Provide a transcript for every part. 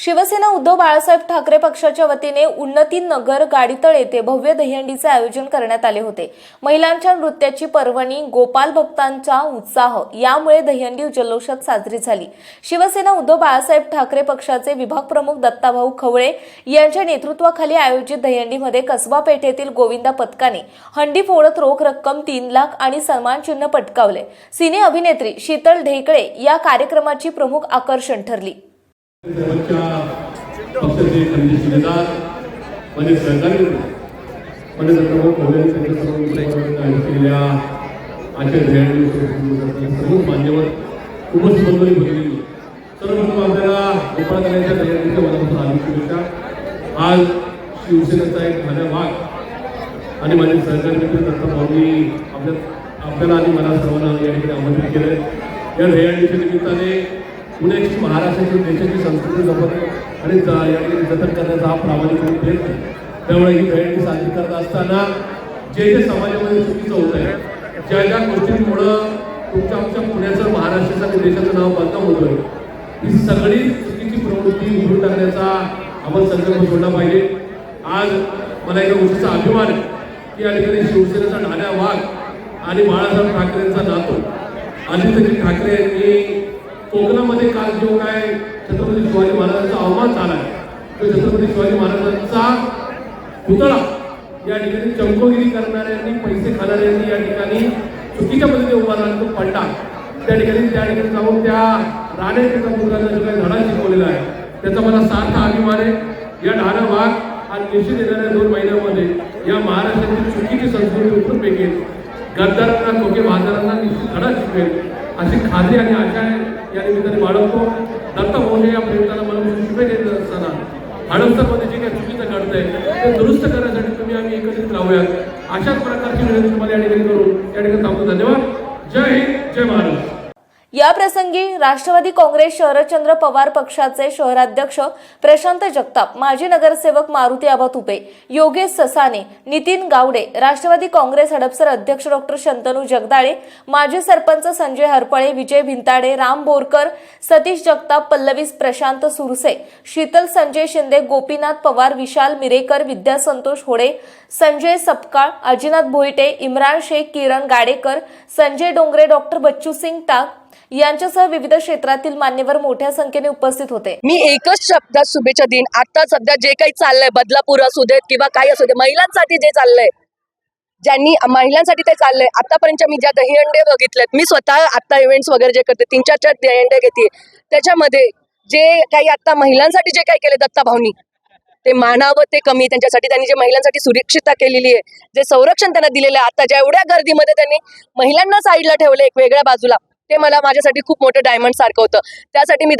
शिवसेना उद्धव बाळासाहेब ठाकरे पक्षाच्या वतीने उन्नती नगर गाडीतळ येथे भव्य दहीहंडीचे आयोजन करण्यात आले होते। महिलांच्या नृत्याची पर्वणी, गोपाल भक्तांचा उत्साह यामुळे दहीहंडी जल्लोषात साजरी झाली। शिवसेना उद्धव बाळासाहेब ठाकरे पक्षाचे विभाग प्रमुख दत्ताभाऊ खवळे यांच्या नेतृत्वाखाली आयोजित दहीहंडीमध्ये कसबा पेठेतील गोविंदा पथकाने हंडी फोडत रोख रक्कम 3 लाख आणि सन्मान चिन्ह पटकावले। सिने अभिनेत्री शीतल ढेकळे या कार्यक्रमाची प्रमुख आकर्षण ठरली। पक्षाचे जिल्हेदार म्हणजे सहकारी म्हणजे केलेल्या सर्व मान्यवर उपस्थित होते। सर्वप्रथम आपल्याला गोपाळ करण्याच्या तयारीच्या मनापासून आधी शुभेच्छा। आज शिवसेनेचा एक माझा भाग आणि माझे सहकारी मित्र दत्ताभाऊंनी आपल्याला आणि मला सर्वांना या ठिकाणी आमंत्रित केले। या दहीहंडीच्या निमित्ताने पुण्याची, महाराष्ट्राची, देशाची संस्कृती जपत आणि या ठिकाणी जतन करण्याचा हा प्रामाणिकपणे प्रयत्न। त्यामुळे ही दहीहंडी साजरी करत असताना जे समाजामध्ये चुकीचं होत आहे, ज्या गोष्टींमुळं तुमच्या आमच्या पुण्याचं, महाराष्ट्राचं आणि देशाचं नाव बदनाम होतोय, ही सगळी चुकीची प्रवृत्ती उघडून टाकण्याचा आपण संकल्प सोडला पाहिजे। आज मला एका गोष्टीचा अभिमान आहे की या ठिकाणी शिवसेनेचा ढाण्या वाघ आणि बाळासाहेब ठाकरेंचा नातू आदित्य ठाकरे यांनी कोकणामध्ये काल जो काय छत्रपती शिवाजी महाराजांचा अवमान झाला आहे, तो छत्रपती शिवाजी महाराजांचा पुतळा या ठिकाणी चमकोगिरी करणाऱ्यांनी, पैसे खाणाऱ्यांनी या ठिकाणी चुकीच्या पद्धतीने उभा राहिला, तो पडला। त्या ठिकाणी जाऊन त्या राणेच्या मुलांना जो काही धडा शिकवलेला आहे त्याचा मला सार्थ अभिमान आहे। या ढाणा वाघ आणि निश्चित येणाऱ्या 2 महिन्यामध्ये या महाराष्ट्राची चुकीची संस्कृती उठून फेकेल, गद्दारांना, खोके बाजारांना निश्चित धडा शिकवेल अशी खात्री आणि आशा या निमित्ताने बाळगतो। दत्ताभाऊने या प्रयत्नाला मला शुभेच्छा देत असताना हडपसरमध्ये जे काही चुकीचं घडतंय ते दुरुस्त करण्यासाठी तुम्ही आम्ही एकत्रित राहूयात, अशाच प्रकारची विनंती तुम्हाला या ठिकाणी करून या ठिकाणी थांबतो। धन्यवाद। जय हिंद, जय महाराष्ट्र। या प्रसंगी राष्ट्रवादी काँग्रेस शरदचंद्र पवार पक्षाचे शहराध्यक्ष प्रशांत जगताप, माजी नगरसेवक मारुती आबा तुपे, योगेश ससाने, नितीन गावडे, राष्ट्रवादी काँग्रेस हडपसर अध्यक्ष डॉ. शंतनू जगदाळे, माजी सरपंच संजय हरपळे, विजय भिंताडे, राम बोरकर, सतीश जगताप, पल्लवी प्रशांत सुरसे, शीतल संजय शिंदे, गोपीनाथ पवार, विशाल मिरेकर, विद्या संतोष होडे, संजय सपकाळ, अजिनाथ भोईटे, इम्रान शेख, किरण गाडेकर, संजय डोंगरे, डॉ. बच्चू सिंग टाक यांच्यासह विविध क्षेत्रातील मान्यवर मोठ्या संख्येने उपस्थित होते। मी एकच शब्दात शुभेच्छा देईन, आता सध्या जे काही चाललंय, बदलापूर असू देत किंवा काही असू दे, महिलांसाठी जे चाललंय, ज्यांनी महिलांसाठी ते चाललंय, आतापर्यंत मी ज्या दहीहंडे बघितलेत, मी स्वतः आता इव्हेंट्स वगैरे जे करते 3-4 दहीहंडे घेते, त्याच्यामध्ये जे काही आता महिलांसाठी जे काही केले दत्ताभाऊंनी, ते मानावं ते कमी। त्यांच्यासाठी त्यांनी जे महिलांसाठी सुरक्षितता केलेली आहे, जे संरक्षण त्यांना दिलेलं आहे, आता जेवढ्या गर्दीमध्ये त्यांनी महिलांना साईडला ठेवले एक वेगळ्या बाजूला, ते मला माझ्यासाठी खूप मोठं डायमंड सारखं होतं। त्यासाठी मी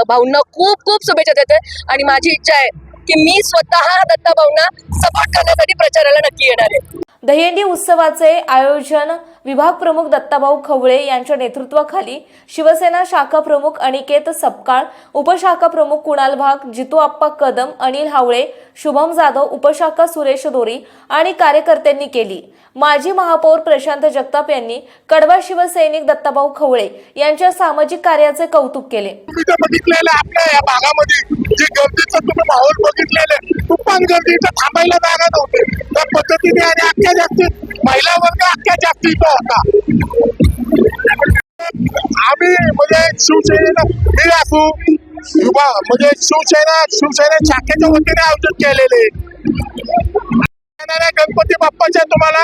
भाऊंना खूप खूप शुभेच्छा देते आणि माझी इच्छा आहे की मी स्वतः दत्ताभाऊंना सपोर्ट करण्यासाठी प्रचाराला नक्की येणार आहे। दहीहंडी उत्सवाचे आयोजन विभाग प्रमुख दत्ताभाऊ खवळे यांच्या नेतृत्वाखाली शिवसेना शाखा प्रमुख अनिकेत सपकाळ, उपशाखा प्रमुख कुणाल भाग, जितू आप्पा कदम, अनिल हावळे, शुभम जाधव, उपशाखा सुरेश दोरी आणि कार्यकर्त्यांनी केली। माजी महापौर प्रशांत जगताप यांनी कडवा शिवसैनिक दत्ताभाऊ खवळे यांच्या सामाजिक कार्याचे कौतुक केले। आपल्या या भागामध्ये जे गर्दीचं तुम्ही माहोल बघितलेले, तुफान गर्दीचं थांबायला जागा नव्हते, त्या पद्धतीने आणि अख्ख्या जागतिक महिला वर्ग अख्ख्या जागतिक होता। आम्ही म्हणजे शिवसेनेला मी असू म्हणजे शिवसेना शाखेच्या वतीने आयोजित केलेले गणपती बाप्पाच्या तुम्हाला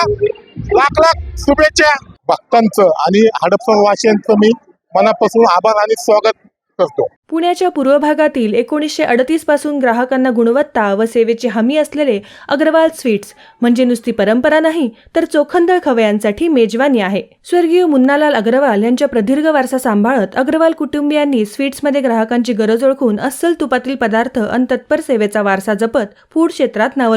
लाख शुभेच्छा। भक्तांचं आणि हडपसर वासियांचं मी मनापासून आभार आणि स्वागत करतो। पुण्याच्या पूर्व भागातील 1938 पासून ग्राहकांना गुणवत्ता व सेवेची हमी असलेले अग्रवाल स्वीट्स म्हणजे नुसती परंपरा नाही, तर चोखंदळ खवयांसाठी मेजवानी आहे। स्वर्गीय मुन्नालाल अग्रवाल यांच्या प्रदीर्घ वारसा सांभाळत अग्रवाल कुटुंबियांनी स्वीट्समध्ये ग्राहकांची गरज ओळखून अस्सल तुपातील पदार्थ आणि तत्पर सेवेचा वारसा जपत फूड क्षेत्रात नाव